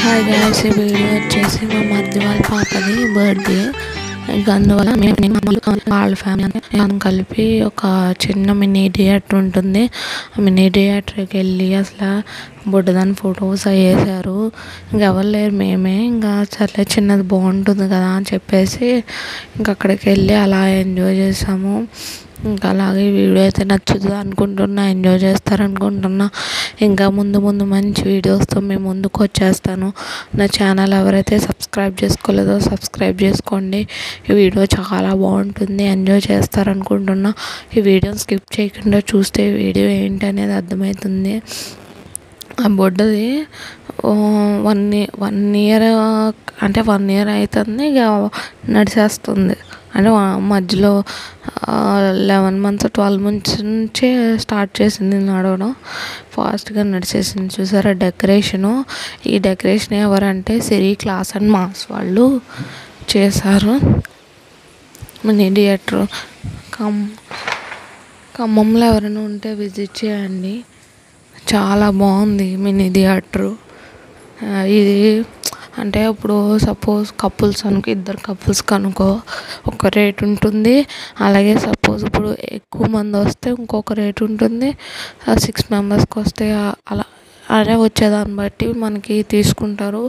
Hi guys, ఈ video వచ్చేసి మా మరిది వాళ్ళ పాపది బర్త్డే. ఇంకా అందువల్ల వాళ్ళ ఫ్యామిలీ మనం కలిపి ఒక చిన్న మినీ థియేటర్ ఉంటుంది. ఆ మినీ థియేటర్కి వెళ్ళి అసలు బుడ్డదాని ఫొటోస్ వేసారు. ఇంకెవరు లేరు, మేమే. ఇంకా సర్లే చిన్నది బాగుంటుంది కదా అని చెప్పేసి ఇంక అక్కడికి వెళ్ళి అలా ఎంజాయ్ చేసాము. ఇంకా అలాగే వీడియో అయితే నచ్చుతుంది అనుకుంటున్నా, ఎంజాయ్ చేస్తారనుకుంటున్నా. ఇంకా ముందు మంచి వీడియోస్తో మేము ముందుకు వచ్చేస్తాను. నా ఛానల్ ఎవరైతే సబ్స్క్రైబ్ చేసుకోలేదో సబ్స్క్రైబ్ చేసుకోండి. ఈ వీడియో చాలా బాగుంటుంది, ఎంజాయ్ చేస్తారనుకుంటున్నా. ఈ వీడియోని స్కిప్ చేయకుండా చూస్తే వీడియో ఏంటి అనేది అర్థమవుతుంది. ఆ బొడ్డది 1 ఇయర్ అంటే 1 ఇయర్ అవుతుంది. ఇక నడిచేస్తుంది. అంటే మధ్యలో 11 months 12 months నుంచే స్టార్ట్ చేసింది నడవడం. ఫాస్ట్గా నడిచేసింది. చూసారా డెకరేషను? ఈ డెకరేషన్ ఎవరంటే సిరి క్లాస్ అండ్ మాస్ వాళ్ళు చేశారు. మినీ థియేటర్ ఖమ్మంలో ఎవరైనా ఉంటే విజిట్ చేయండి. చాలా బాగుంది మినీ థియేటరు. ఇది అంటే ఇప్పుడు సపోజ్ కపుల్స్ అనుకో, ఇద్దరు కపుల్స్ కనుకో ఒక రేట్ ఉంటుంది. అలాగే సపోజ్ ఇప్పుడు ఎక్కువ మంది వస్తే ఇంకొక రేట్ ఉంటుంది. 6 members వస్తే అలా అదే వచ్చేదాన్ని బట్టి మనకి తీసుకుంటారు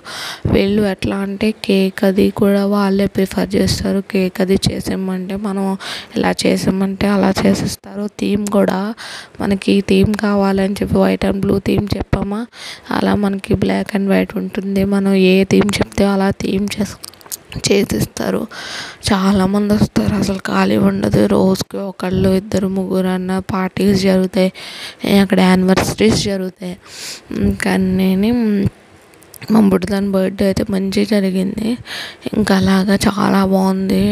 వీళ్ళు. ఎట్లా అంటే కేక్ అది కూడా వాళ్ళే ప్రిఫర్ చేస్తారు. కేక్ అది చేసేయమంటే మనం ఇలా చేసామంటే అలా చేసిస్తారు. థీమ్ కూడా మనకి థీమ్ కావాలని చెప్పి వైట్ అండ్ బ్లూ థీమ్ చెప్పామా, అలా మనకి బ్లాక్ అండ్ వైట్ ఉంటుంది. మనం ఏ థీమ్ చెప్తే అలా థీమ్ చేసిస్తారు. చాలామంది వస్తారు, అసలు ఖాళీ ఉండదు. రోజుకి ఒకళ్ళు ఇద్దరు ముగ్గురు అన్న పార్టీస్ జరుగుతాయి, అక్కడ యానివర్సరీస్ జరుగుతాయి. కానీ మా బుడ్డదాని బర్త్డే అయితే మంచిగా జరిగింది. ఇంకా అలాగా చాలా బాగుంది.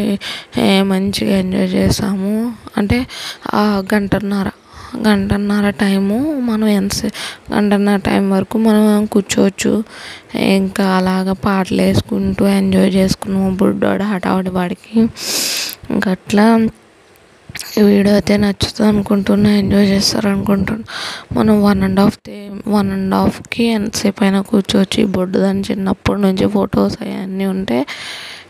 మంచిగా ఎంజాయ్ చేసాము. అంటే గంటన్నర టైము మనం గంటన్నర టైం వరకు మనం కూర్చోవచ్చు. ఇంకా అలాగ పాటలు వేసుకుంటూ ఎంజాయ్ చేసుకున్నాము. బుడ్డోడు హఠావుడి వాడికి. ఇంకా అట్లా ఈ వీడియో అయితే నచ్చుతుంది అనుకుంటున్నా, ఎంజాయ్ చేస్తారు అనుకుంటున్నా. మనం 1.5కి ఎంతసేపు అయినా కూర్చోవచ్చు. ఈ బుడ్డదాన్ని చిన్నప్పటి నుంచి ఫొటోస్ అవన్నీ ఉంటే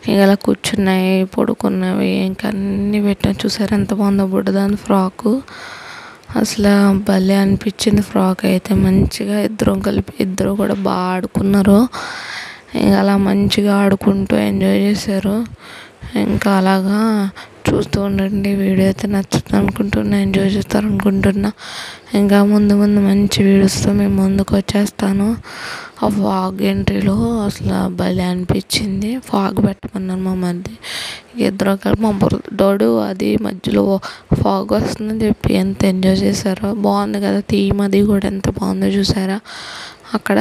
ఇక అలా కూర్చున్నాయి, పడుకున్నవి, ఇంకా అన్నీ పెట్టాను. చూసారు ఎంత బాగుందో బుడ్డదాని ఫ్రాకు. అసలు భలే అనిపించింది ఫ్రాక్ అయితే. మంచిగా ఇద్దరు కూడా బాగా ఆడుకున్నారు. ఇంకా అలా మంచిగా ఆడుకుంటూ ఎంజాయ్ చేశారు. ఇంకా అలాగా చూస్తూ ఉండండి. వీడియో అయితే నచ్చుతుంది అనుకుంటున్నా, ఎంజాయ్ చేస్తారు అనుకుంటున్నా. ఇంకా ముందు మంచి వీడియోస్తో మేము ముందుకు వచ్చేస్తాను. ఆ ఫాగ్ ఎంట్రీలో అసలు భలే అనిపించింది. ఫాగ్ పెట్టమన్నాను మా మధ్య. ఇద్దరు కలిపి మా బుడ్డోడు అది మధ్యలో ఫాగ్ వస్తుందని చెప్పి ఎంత ఎంజాయ్ చేశారో. బాగుంది కదా థీమ్, అది కూడా ఎంత బాగుందో చూసారా? అక్కడ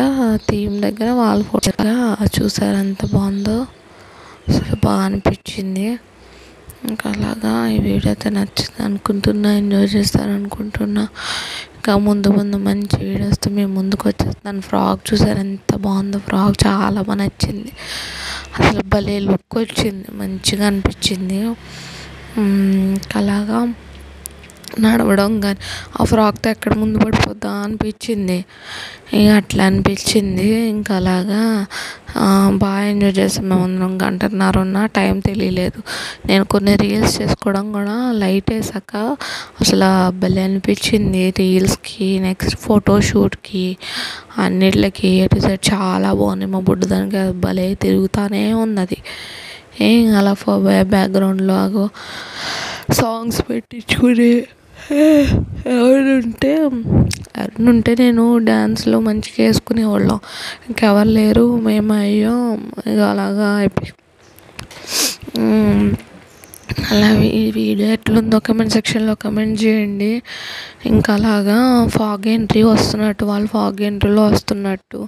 థీమ్ దగ్గర వాళ్ళ ఫోటోగా చూసారా ఎంత బాగుందో. అసలు బాగా అనిపించింది. ఇంకా అలాగా ఈ వీడియో అయితే నచ్చింది అనుకుంటున్నా, ఎంజాయ్ చేస్తారనుకుంటున్నా. ఇంకా ముందు మంచి వీడియోస్తో మేము ముందుకు వచ్చేస్తాను. ఫ్రాక్ చూసారు ఎంత బాగుందో. ఫ్రాక్ చాలా బాగా నచ్చింది. అసలు భలే లుక్ వచ్చింది, మంచిగా అనిపించింది. అలాగా నడవడం కానీ ఆ ఫ్రాక్తో ఎక్కడ ముందు పడిపోద్దా అనిపించింది. ఇక అట్లా అనిపించింది. ఇంకా అలాగా బాగా ఎంజాయ్ చేసాం. మేము అందరం గంటన్నర ఉన్న టైం తెలియలేదు. నేను కొన్ని రీల్స్ చేసుకోవడం కూడా లైట్ వేసాక అసలు భలే అనిపించింది. రీల్స్కి నెక్స్ట్ ఫోటోషూట్కి అన్నిటికి ఎటు సైడ్ చాలా బాగుంది. మా బుడ్డదానికి భలే తిరుగుతూనే ఉన్నది. అలా బ్యాక్గ్రౌండ్లో సాంగ్స్ పెట్టించుకుని ఎవరుంటే నేను డ్యాన్స్లో మంచిగా వేసుకునేవాళ్ళం. ఇంకెవరు లేరు, మేము అయ్యో ఇక అలాగా అయిపోయి. అలా ఈ వీడియో ఎట్లుందో కమెంట్ సెక్షన్లో కమెంట్ చేయండి. ఇంకా అలాగా ఫాగ్ ఎంట్రీ వస్తున్నట్టు, వాళ్ళు ఫాగ్ ఎంట్రీలో వస్తున్నట్టు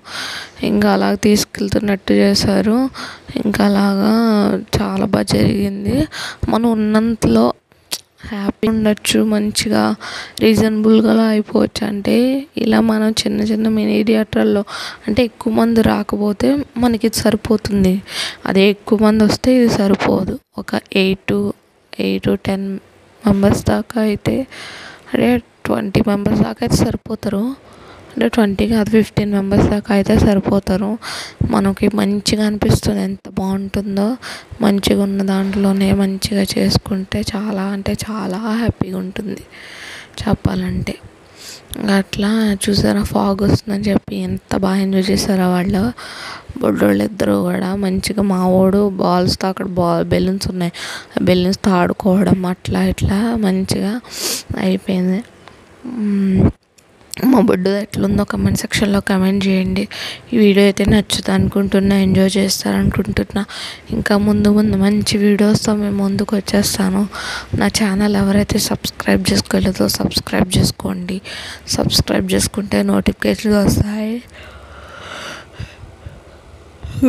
ఇంకా అలా తీసుకెళ్తున్నట్టు చేశారు. ఇంకా అలాగా చాలా బాగా జరిగింది. మనం ఉన్నంతలో హ్యాపీ ఉండొచ్చు, మంచిగా రీజనబుల్గా అయిపోవచ్చు. అంటే ఇలా మనం చిన్న మినీ థియేటర్లో అంటే ఎక్కువ మంది రాకపోతే మనకి ఇది సరిపోతుంది. అదే ఎక్కువ మంది వస్తే ఇది సరిపోదు. ఒక 8 to 10 members దాకా అయితే, అదే 20 members దాకా అయితే సరిపోతారు. అంటే 20 కాదు 15 మెంబర్స్ దాకా అయితే సరిపోతారు. మనకి మంచిగా అనిపిస్తుంది, ఎంత బాగుంటుందో. మంచిగా ఉన్న దాంట్లోనే మంచిగా చేసుకుంటే చాలా అంటే చాలా హ్యాపీగా ఉంటుంది చెప్పాలంటే. అట్లా చూసారా ఫాగ్ వస్తుందని చెప్పి ఎంత బాగా ఎంజాయ్ చేశారో వాళ్ళు బొడ్డోళ్ళు ఇద్దరు కూడా. మంచిగా మా వాడు బాల్స్తో అక్కడ బెలూన్స్ ఉన్నాయి, బెలూన్స్తో ఆడుకోవడం అట్లా ఇట్లా మంచిగా అయిపోయింది. మా బొడ్డుది ఎట్లుందో కమెంట్ సెక్షన్లో కమెంట్ చేయండి. ఈ వీడియో అయితే నచ్చుతుంది అనుకుంటున్నా, ఎంజాయ్ చేస్తారనుకుంటున్నా. ఇంకా ముందు ముందు మంచి వీడియోస్తో మేము ముందుకు వచ్చేస్తాను. నా ఛానల్ ఎవరైతే సబ్స్క్రైబ్ చేసుకోలేదో సబ్స్క్రైబ్ చేసుకోండి. సబ్స్క్రైబ్ చేసుకుంటే నోటిఫికేషన్ వస్తాయి.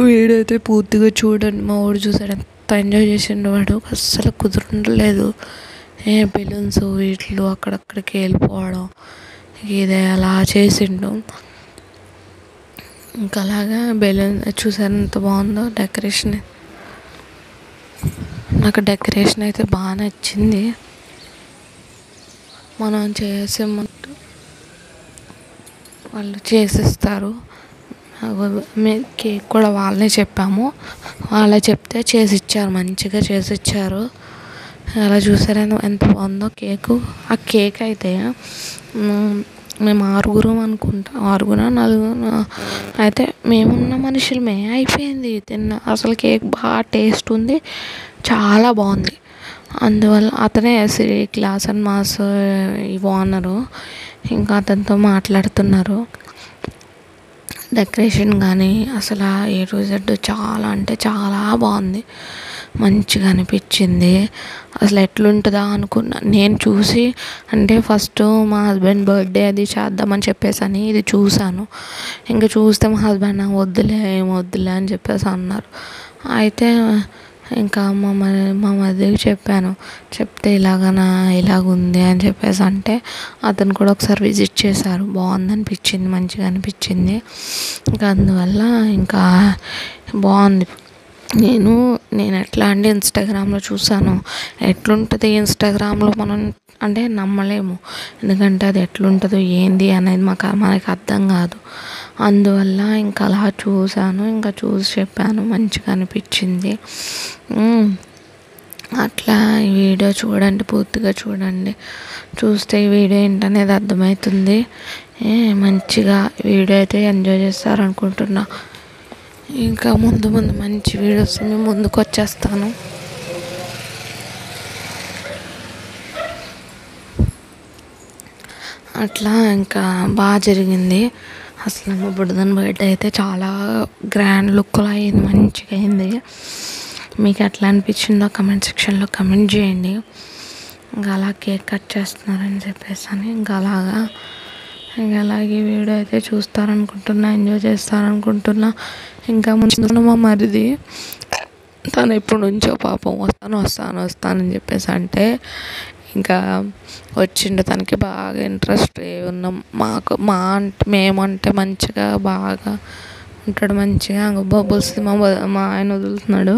వీడియో అయితే పూర్తిగా చూడండి. మా వాడు చూసాడు ఎంత ఎంజాయ్ చేసిండు, వాడు అస్సలు కుదురుండలేదు. బెలూన్స్ వీటిలో అక్కడక్కడికి వెళ్ళిపోవడం ఇదే అలా చేసిండు. ఇంకా అలాగా బెలూన్ చూసారు ఎంత బాగుందో డెకరేషన్. నాకు డెకరేషన్ అయితే బాగా నచ్చింది. మనం చేసేమంటూ వాళ్ళు చేసిస్తారు. మేము కేక్ కూడా వాళ్ళే చెప్పాము, వాళ్ళే చెప్తే చేసిచ్చారు, మంచిగా చేసిచ్చారు. అలా చూసారా ఎంత బాగుందో కేకు. ఆ కేక్ అయితే మేము 6 అనుకుంటా, 6 4 అయితే మేమున్న మనుషులమే అయిపోయింది తిన్న. అసలు కేక్ బాగా టేస్ట్ ఉంది, చాలా బాగుంది. అందువల్ల అతనే Shri class and mass owner. ఇంకా అతనితో మాట్లాడుతున్నారు. డెకరేషన్ కానీ అసలు A to Z చాలా అంటే చాలా బాగుంది, మంచిగా అనిపించింది. అసలు ఎట్లుంటుందా అనుకున్నా నేను చూసి. అంటే ఫస్ట్ మా హస్బెండ్ బర్త్డే అది చేద్దామని చెప్పేసి ఇది చూశాను. ఇంకా చూస్తే మా హస్బెండ్ వద్దులే ఏం వద్దులే అని చెప్పేసి అన్నారు. అయితే ఇంకా మా మధ్యకి చెప్పాను, చెప్తే ఇలాగుంది అని చెప్పేసి అంటే అతను కూడా ఒకసారి విజిట్ చేశారు. బాగుంది అనిపించింది, మంచిగా అనిపించింది. ఇంకా అందువల్ల ఇంకా బాగుంది. నేను ఎట్లా అంటే ఇన్స్టాగ్రామ్లో చూసాను. ఎట్లుంటుంది ఇన్స్టాగ్రామ్లో మనం అంటే నమ్మలేము, ఎందుకంటే అది ఎట్లుంటుందో ఏంది అనేది మనకి అర్థం కాదు. అందువల్ల ఇంకా అలా చూసాను, ఇంకా చూసి చెప్పాను, మంచిగా అనిపించింది. అట్లా ఈ వీడియో చూడండి, పూర్తిగా చూడండి. చూస్తే ఈ వీడియో ఏంటనేది అర్థమవుతుంది. మంచిగా వీడియో అయితే ఎంజాయ్ చేస్తారనుకుంటున్నా. ఇంకా ముందు మంచి వీడియోస్ మేము ముందుకు వచ్చేస్తాను. అట్లా ఇంకా బాగా జరిగింది. అసలు మా బుడ్డదాని బర్త్డే అయితే చాలా గ్రాండ్ లుక్లో అయింది, మంచిగా అయింది. మీకు ఎట్లా అనిపించిందో కమెంట్ సెక్షన్లో కమెంట్ చేయండి. ఇంకా అలా కేక్ కట్ చేస్తున్నారని చెప్పేసి ఇంకా అలాగే వీడియో అయితే చూస్తారనుకుంటున్నా, ఎంజాయ్ చేస్తారనుకుంటున్నా. ఇంకా ముందు మా మరిది తను ఎప్పటి నుంచో పాపం వస్తానని చెప్పేసి అంటే ఇంకా వచ్చిండు. తనకి బాగా ఇంట్రెస్ట్ ఉన్నాం. మేమంటే మంచిగా బాగా ఉంటాడు, మంచిగా బబుల్స్ మా ఆయన వదులుతున్నాడు.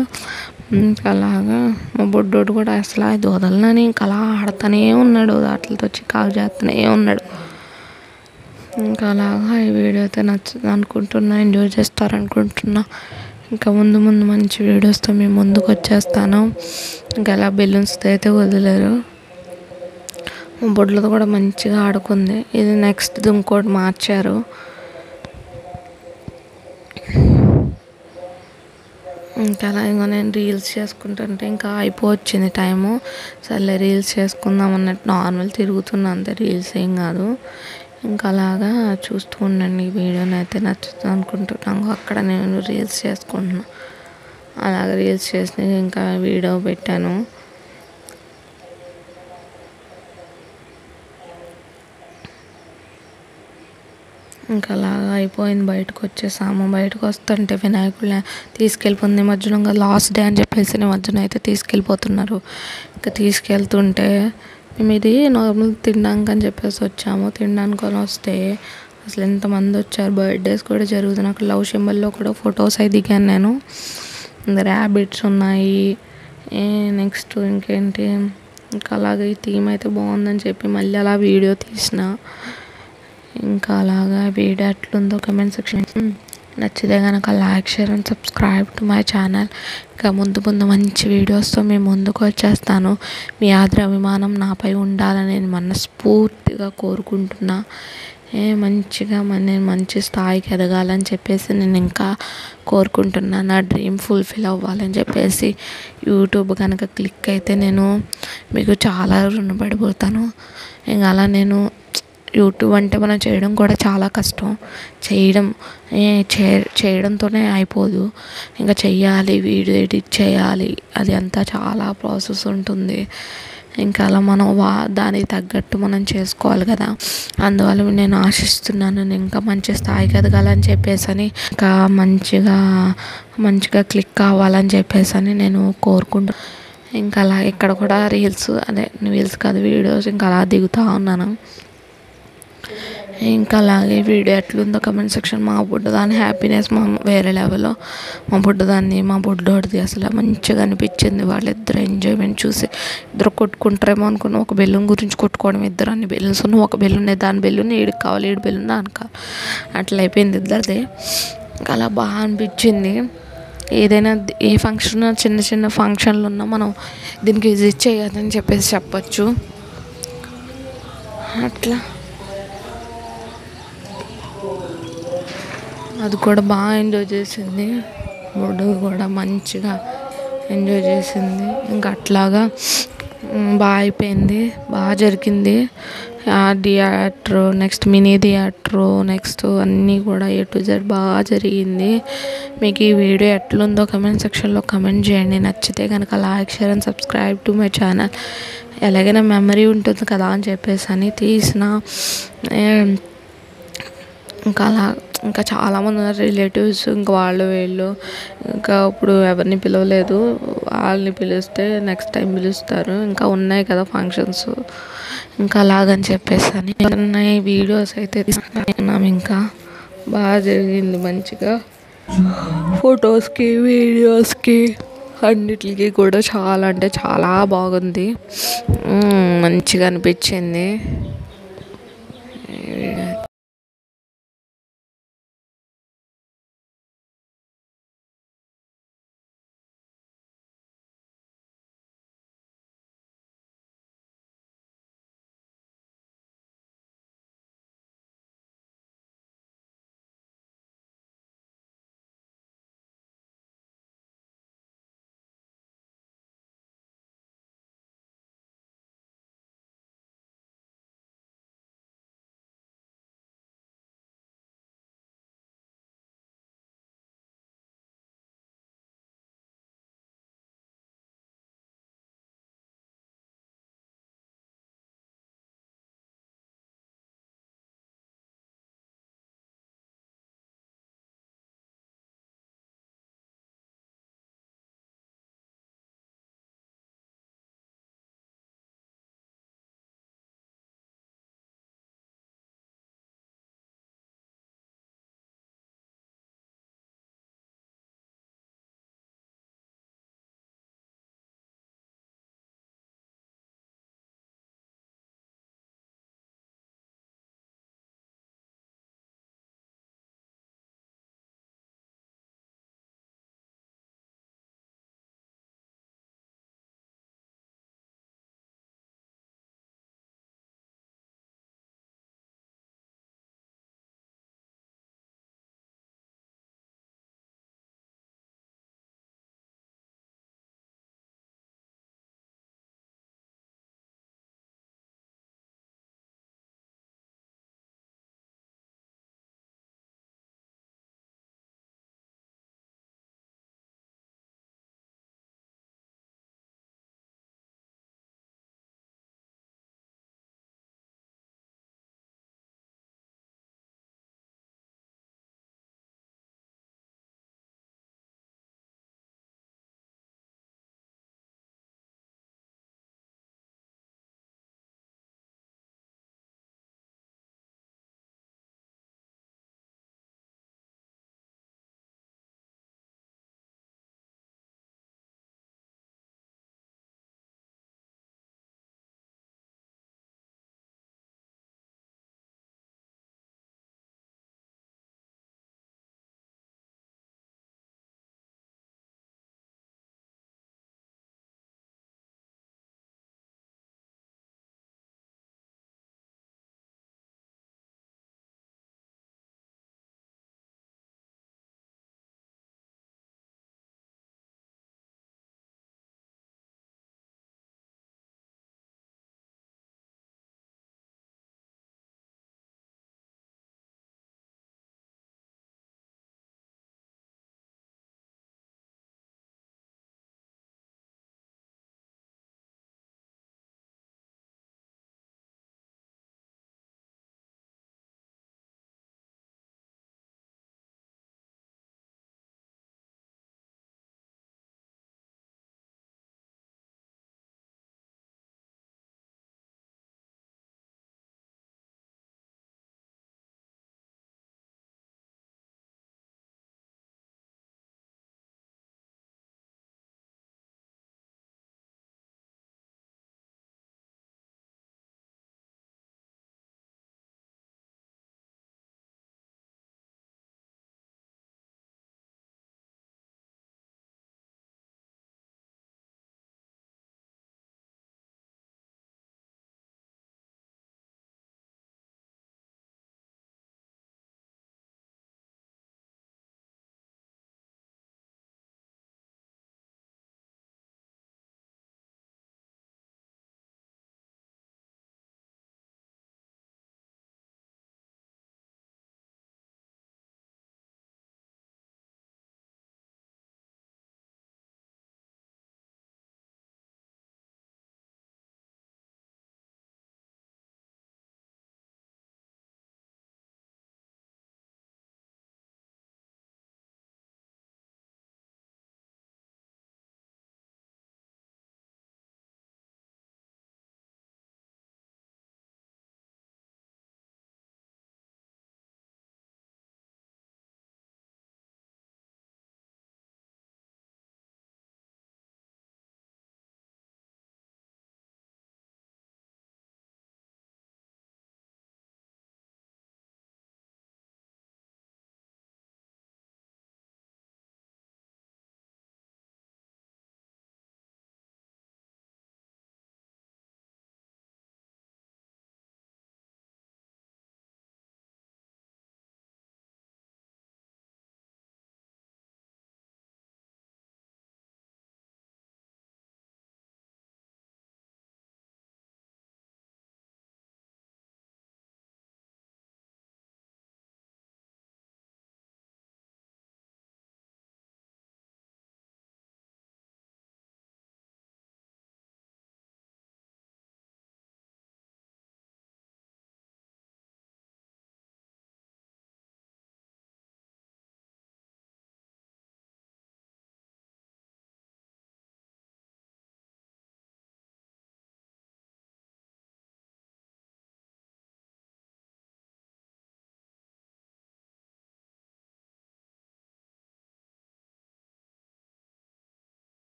ఇంకా అలాగా మా బొడ్డోడు కూడా అసలు అది వదలనని ఇంకా అలా ఆడుతూనే ఉన్నాడు, వాటితో చికాకు చేస్తూనే ఉన్నాడు. ఇంకా అలాగా ఈ వీడియో అయితే నచ్చుతుంది అనుకుంటున్నా, ఎంజాయ్ చేస్తారనుకుంటున్నా. ఇంకా ముందు మంచి వీడియోస్తో మేము ముందుకు వచ్చేస్తాను. ఇంకా అలా బెలూన్స్తో అయితే వదిలేరు. మా బొడ్లతో కూడా మంచిగా ఆడుకుంది. ఇది నెక్స్ట్ ఇంకోటి మార్చారు. ఇంకా అలా ఇంకా నేను రీల్స్ చేసుకుంటుంటే ఇంకా అయిపోవచ్చింది టైము. సర్లే రీల్స్ చేసుకుందాం అన్నట్టు నార్మల్ తిరుగుతున్నా, అంతే, రీల్స్ ఏం కాదు. ఇంకా అలాగా చూస్తూ ఉండండి. ఈ వీడియోని అయితే నచ్చుతుంది అనుకుంటున్నాను. అక్కడ నేను రీల్స్ చేసుకుంటున్నాను. అలాగ రీల్స్ చేసి ఇంకా వీడియో పెట్టాను. ఇంకా అలాగా అయిపోయింది. బయటకు వచ్చేసాము. బయటకు వస్తుంటే వినాయకుడిని తీసుకెళ్ళిపోయింది నిమజ్జనం కదా, లాస్ట్ డే అని చెప్పేసి నిమజ్జనం అయితే తీసుకెళ్ళిపోతున్నారు. ఇంకా తీసుకెళ్తుంటే మేము ఇది నార్మల్ తినడానికి అని చెప్పేసి వచ్చాము. తినడానికి వస్తే అసలు ఎంతమంది వచ్చారు. బర్త్డేస్ కూడా జరుగుతున్నాయి. అక్కడ లవ్ సింబల్లో కూడా ఫొటోస్ అయి దిగాను నేను. ర్యాబిట్స్ ఉన్నాయి. నెక్స్ట్ ఇంకేంటి, ఇంకా అలాగే ఈ థీమ్ అయితే బాగుందని చెప్పి మళ్ళీ అలా వీడియో తీసిన. ఇంకా అలాగా వీడియో ఎట్లుందో కమెంట్ సెక్షన్ నచ్చితే కనుక like, share and subscribe to my channel. ఇంకా ముందు ముందు మంచి వీడియోస్తో మేము ముందుకు వచ్చేస్తాను. మీ ఆదర అభిమానం నాపై ఉండాలని నేను మనస్ఫూర్తిగా కోరుకుంటున్నా. మంచిగా నేను మంచి స్థాయికి ఎదగాలని చెప్పేసి నేను ఇంకా కోరుకుంటున్నాను. నా డ్రీమ్ ఫుల్ఫిల్ అవ్వాలని చెప్పేసి యూట్యూబ్ కనుక క్లిక్ అయితే నేను మీకు చాలా రుణపడిపోతాను. ఇంకా అలా నేను యూట్యూబ్ అంటే మనం చేయడం కూడా చాలా కష్టం. చేయడంతోనే అయిపోదు, ఇంకా చెయ్యాలి, వీడియో ఎడిట్ చేయాలి, అది అంతా చాలా ప్రాసెస్ ఉంటుంది. ఇంకా అలా మనం దానికి తగ్గట్టు మనం చేసుకోవాలి కదా. అందువల్ల నేను ఆశిస్తున్నాను నేను ఇంకా మంచి స్థాయికి ఎదగాలని చెప్పేసి ఇంకా మంచిగా క్లిక్ కావాలని చెప్పేసి నేను కోరుకుంటున్నాను. ఇంకా అలా ఇక్కడ కూడా రీల్స్ కాదు వీడియోస్ ఇంకా అలా దిగుతూ ఉన్నాను. ఇంకా అలాగే వీడియో ఎట్లుందో కమెంట్ సెక్షన్. మా బుడ్డదాని హ్యాపీనెస్ వేరే లెవెల్లో. మా బుడ్డోడిది అసలు మంచిగా అనిపించింది. వాళ్ళిద్దరు ఎంజాయ్మెంట్ చూసి ఇద్దరు కొట్టుకుంటారేమో అనుకున్న ఒక బెలూన్ గురించి కొట్టుకోవడం. ఇద్దరు అన్ని బెలూన్స్ ఉన్న ఒక బెలూన్ దాని బెలూన్ ఈడికి కావాలి, ఈడు బెలూన్ దానికి కావాలి, అట్లా అయిపోయింది ఇద్దరిది. ఇంకా అలా బాగా అనిపించింది. ఏదైనా ఏ ఫంక్షన్ చిన్న చిన్న ఫంక్షన్లు ఉన్నా మనం దీనికి విజిట్ చేయదని చెప్పేసి చెప్పచ్చు. అట్లా అది కూడా బాగా ఎంజాయ్ చేసింది. బుడ్డు కూడా మంచిగా ఎంజాయ్ చేసింది. ఇంకా అట్లాగా బాగా అయిపోయింది, బాగా జరిగింది. Theatre, next mini theatre, next అన్నీ కూడా A to Z బాగా జరిగింది. మీకు ఈ వీడియో ఎట్లుందో కమెంట్ సెక్షన్లో కమెంట్ చేయండి. నచ్చితే కనుక like, share and subscribe to my channel. ఎలాగైనా మెమరీ ఉంటుంది కదా అని చెప్పేసి తీసిన. ఇంకా చాలామంది ఉన్నారు రిలేటివ్స్. ఇంకా వీళ్ళు ఇంకా ఇప్పుడు ఎవరిని పిలవలేదు. వాళ్ళని పిలిస్తే నెక్స్ట్ టైం పిలుస్తారు. ఇంకా ఉన్నాయి కదా ఫంక్షన్స్, ఇంకా అలాగని చెప్పేసి ఉన్నాయి వీడియోస్ అయితే తీసుకున్నాం. ఇంకా బాగా జరిగింది మంచిగా. ఫొటోస్కి, వీడియోస్కి అన్నిటికి కూడా చాలా అంటే చాలా బాగుంది. మంచిగా అనిపించింది.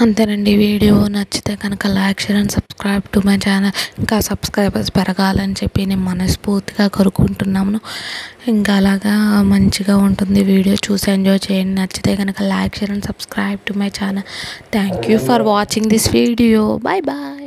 అంతేనండి. వీడియో నచ్చితే కనుక like, share and subscribe to my channel. ఇంకా సబ్స్క్రైబర్స్ పెరగాలని చెప్పి నేను మనస్ఫూర్తిగా కోరుకుంటున్నాను. ఇంకా అలాగా మంచిగా ఉంటుంది. వీడియో చూసి ఎంజాయ్ చేయండి. నచ్చితే కనుక like, share and subscribe to my channel. Thank you for watching this video. Bye bye.